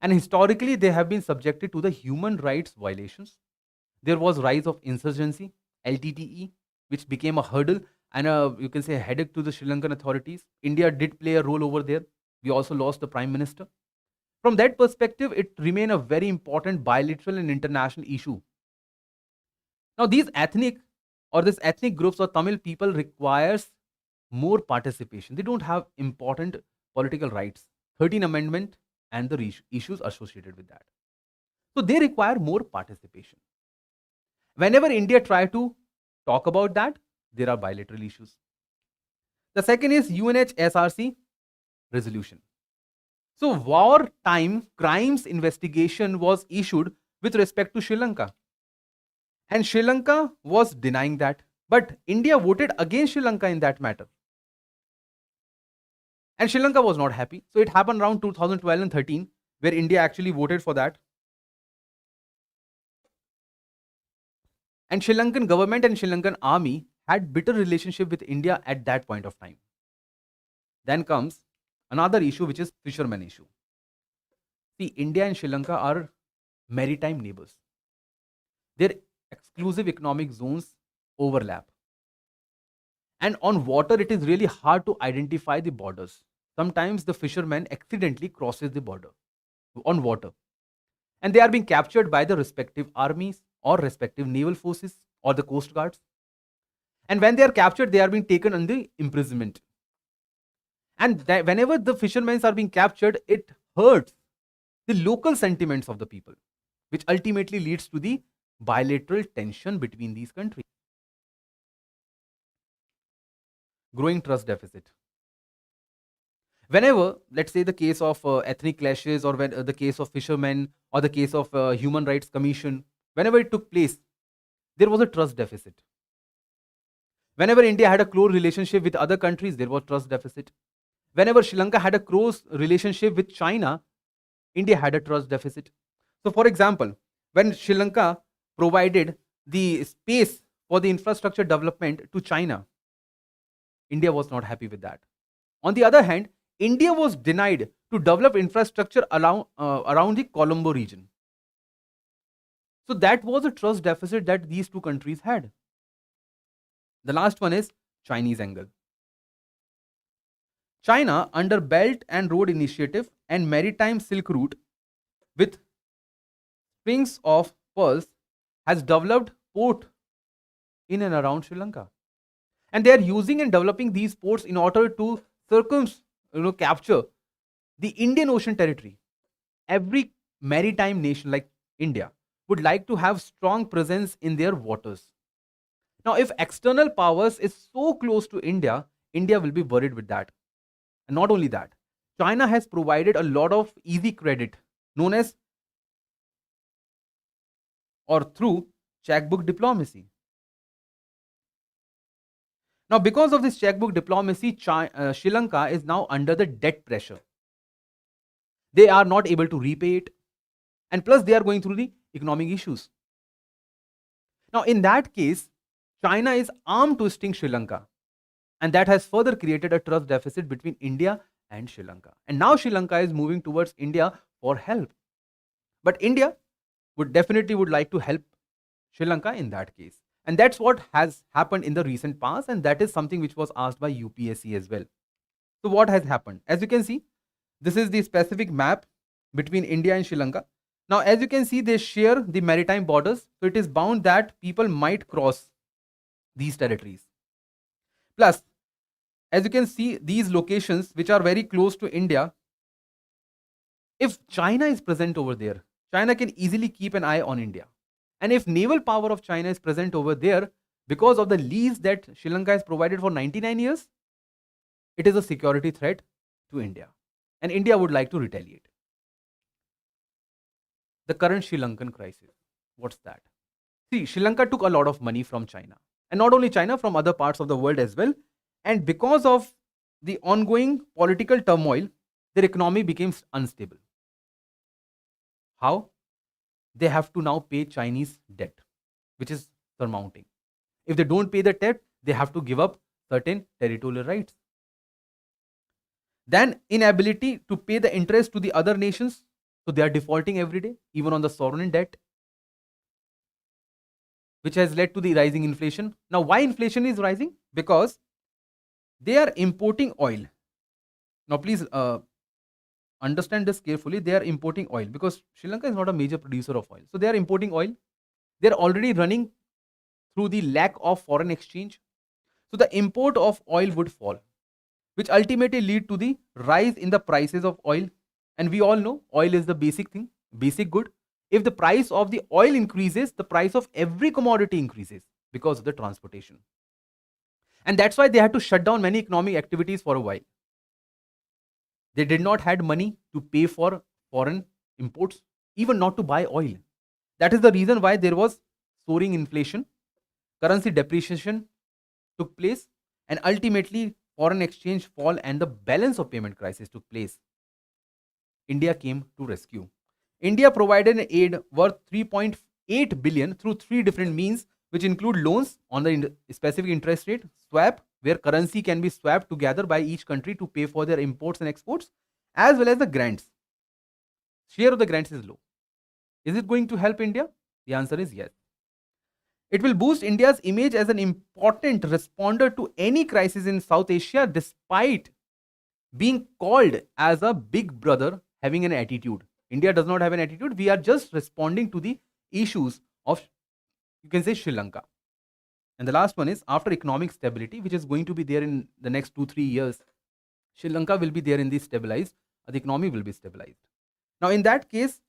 And historically, they have been subjected to the human rights violations. There was rise of insurgency, LTTE, which became a hurdle and you can say a headache to the Sri Lankan authorities. India did play a role over there. We also lost the prime minister. From that perspective, it remained a very important bilateral and international issue. Now, these ethnic groups or Tamil people requires more participation. They don't have important political rights, 13th Amendment and the issues associated with that. So they require more participation. Whenever India try to talk about that, there are bilateral issues. The second is UNHSRC resolution. So wartime crimes investigation was issued with respect to Sri Lanka. And Sri Lanka was denying that. But India voted against Sri Lanka in that matter. And Sri Lanka was not happy. So it happened around 2012 and 13, where India actually voted for that. And Sri Lankan government and Sri Lankan army had bitter relationship with India at that point of time. Then comes another issue, which is fishermen issue. See, India and Sri Lanka are maritime neighbors. Their exclusive economic zones overlap. And on water, it is really hard to identify the borders. Sometimes the fishermen accidentally crosses the border on water. And they are being captured by the respective armies. or respective naval forces or the coast guards. And when they are captured, they are being taken under imprisonment. And whenever the fishermen are being captured, it hurts the local sentiments of the people, which ultimately leads to the bilateral tension between these countries. Growing trust deficit. Whenever, let's say, the case of ethnic clashes, or when the case of fishermen, or the case of Human Rights Commission, whenever it took place, there was a trust deficit. Whenever India had a close relationship with other countries, there was trust deficit. Whenever Sri Lanka had a close relationship with China, India had a trust deficit. So, for example, when Sri Lanka provided the space for the infrastructure development to China, India was not happy with that. On the other hand, India was denied to develop infrastructure around the Colombo region. So that was a trust deficit that these two countries had. The last one is Chinese angle. China, under Belt and Road Initiative and Maritime Silk Route with strings of pearls, has developed port in and around Sri Lanka. And they are using and developing these ports in order to capture the Indian Ocean territory. Every maritime nation like India would like to have strong presence in their waters. Now, if external powers is so close to India, India will be worried with that. And not only that, China has provided a lot of easy credit known as or through checkbook diplomacy. Now, because of this checkbook diplomacy, Sri Lanka is now under the debt pressure. They are not able to repay it, and plus they are going through the economic issues. Now, in that case, China is arm twisting Sri Lanka, and that has further created a trust deficit between India and Sri Lanka. And now Sri Lanka is moving towards India for help. But India would like to help Sri Lanka in that case. And that's what has happened in the recent past, and that is something which was asked by UPSC as well. So what has happened? As you can see, this is the specific map between India and Sri Lanka. Now, as you can see, they share the maritime borders, so it is bound that people might cross these territories. Plus, as you can see, these locations which are very close to India, if China is present over there, China can easily keep an eye on India. And if naval power of China is present over there, because of the lease that Sri Lanka has provided for 99 years, it is a security threat to India. And India would like to retaliate. The current Sri Lankan crisis. What's that? See, Sri Lanka took a lot of money from China. And not only China, from other parts of the world as well. And because of the ongoing political turmoil, their economy became unstable. How? They have to now pay Chinese debt, which is surmounting. If they don't pay the debt, they have to give up certain territorial rights. Then inability to pay the interest to the other nations, so they are defaulting every day, even on the sovereign debt, which has led to the rising inflation. Now, why inflation is rising? Because they are importing oil. Now, please understand this carefully. They are importing oil because Sri Lanka is not a major producer of oil. So they are importing oil. They are already running through the lack of foreign exchange. So the import of oil would fall, which ultimately lead to the rise in the prices of oil. And we all know oil is the basic thing, basic good. If the price of the oil increases, the price of every commodity increases because of the transportation. And that's why they had to shut down many economic activities for a while. They did not have money to pay for foreign imports, even not to buy oil. That is the reason why there was soaring inflation, currency depreciation took place, and ultimately foreign exchange fall and the balance of payment crisis took place. India came to rescue. India provided an aid worth 3.8 billion through 3 different means, which include loans on the specific interest rate, swap, where currency can be swapped together by each country to pay for their imports and exports, as well as the grants. Share of the grants is low. Is it going to help India? The answer is yes. It will boost India's image as an important responder to any crisis in South Asia, despite being called as a big brother having an attitude. India does not have an attitude. We are just responding to the issues of you can say Sri Lanka. And the last one is after economic stability, which is going to be there in the next 2-3 years, Sri Lanka will be there in the stabilized, the economy will be stabilized. Now, in that case,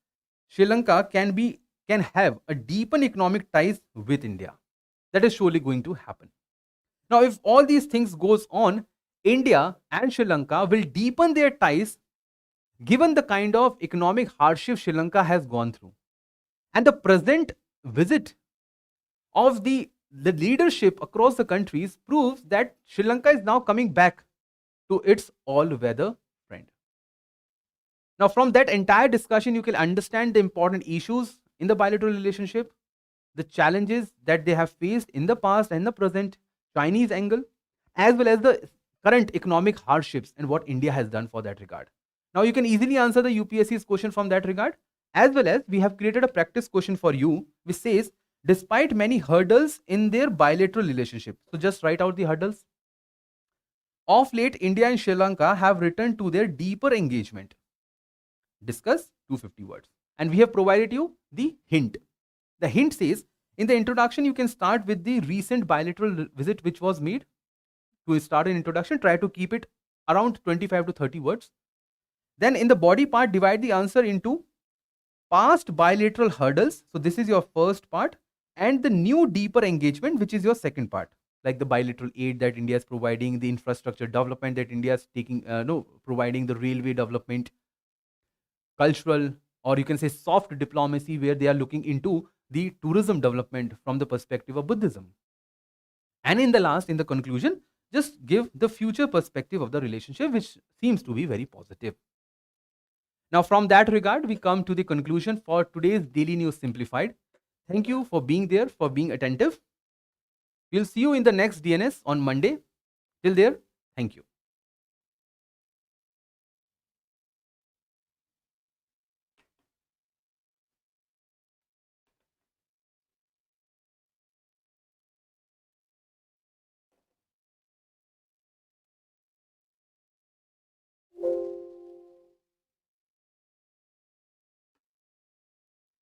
Sri Lanka can have a deepen economic ties with India. That is surely going to happen. Now, if all these things goes on, India and Sri Lanka will deepen their ties given the kind of economic hardship Sri Lanka has gone through. And the present visit of the leadership across the countries proves that Sri Lanka is now coming back to its all-weather friend. Now, from that entire discussion, you can understand the important issues in the bilateral relationship, the challenges that they have faced in the past and the present, Chinese angle, as well as the current economic hardships and what India has done for that regard. Now, you can easily answer the UPSC's question from that regard, as well as we have created a practice question for you, which says, despite many hurdles in their bilateral relationship. So just write out the hurdles. Of late, India and Sri Lanka have returned to their deeper engagement. Discuss 250 words. And we have provided you the hint. The hint says, in the introduction, you can start with the recent bilateral visit which was made. To start an introduction, try to keep it around 25 to 30 words. Then in the body part, divide the answer into past bilateral hurdles. So this is your first part, and the new deeper engagement, which is your second part, like the bilateral aid that India is providing, the infrastructure development that India is providing, the railway development, cultural, or you can say soft diplomacy, where they are looking into the tourism development from the perspective of Buddhism. And in the conclusion, just give the future perspective of the relationship, which seems to be very positive. Now, from that regard, we come to the conclusion for today's Daily News Simplified. Thank you for being there, for being attentive. We'll see you in the next DNS on Monday. Till there, thank you.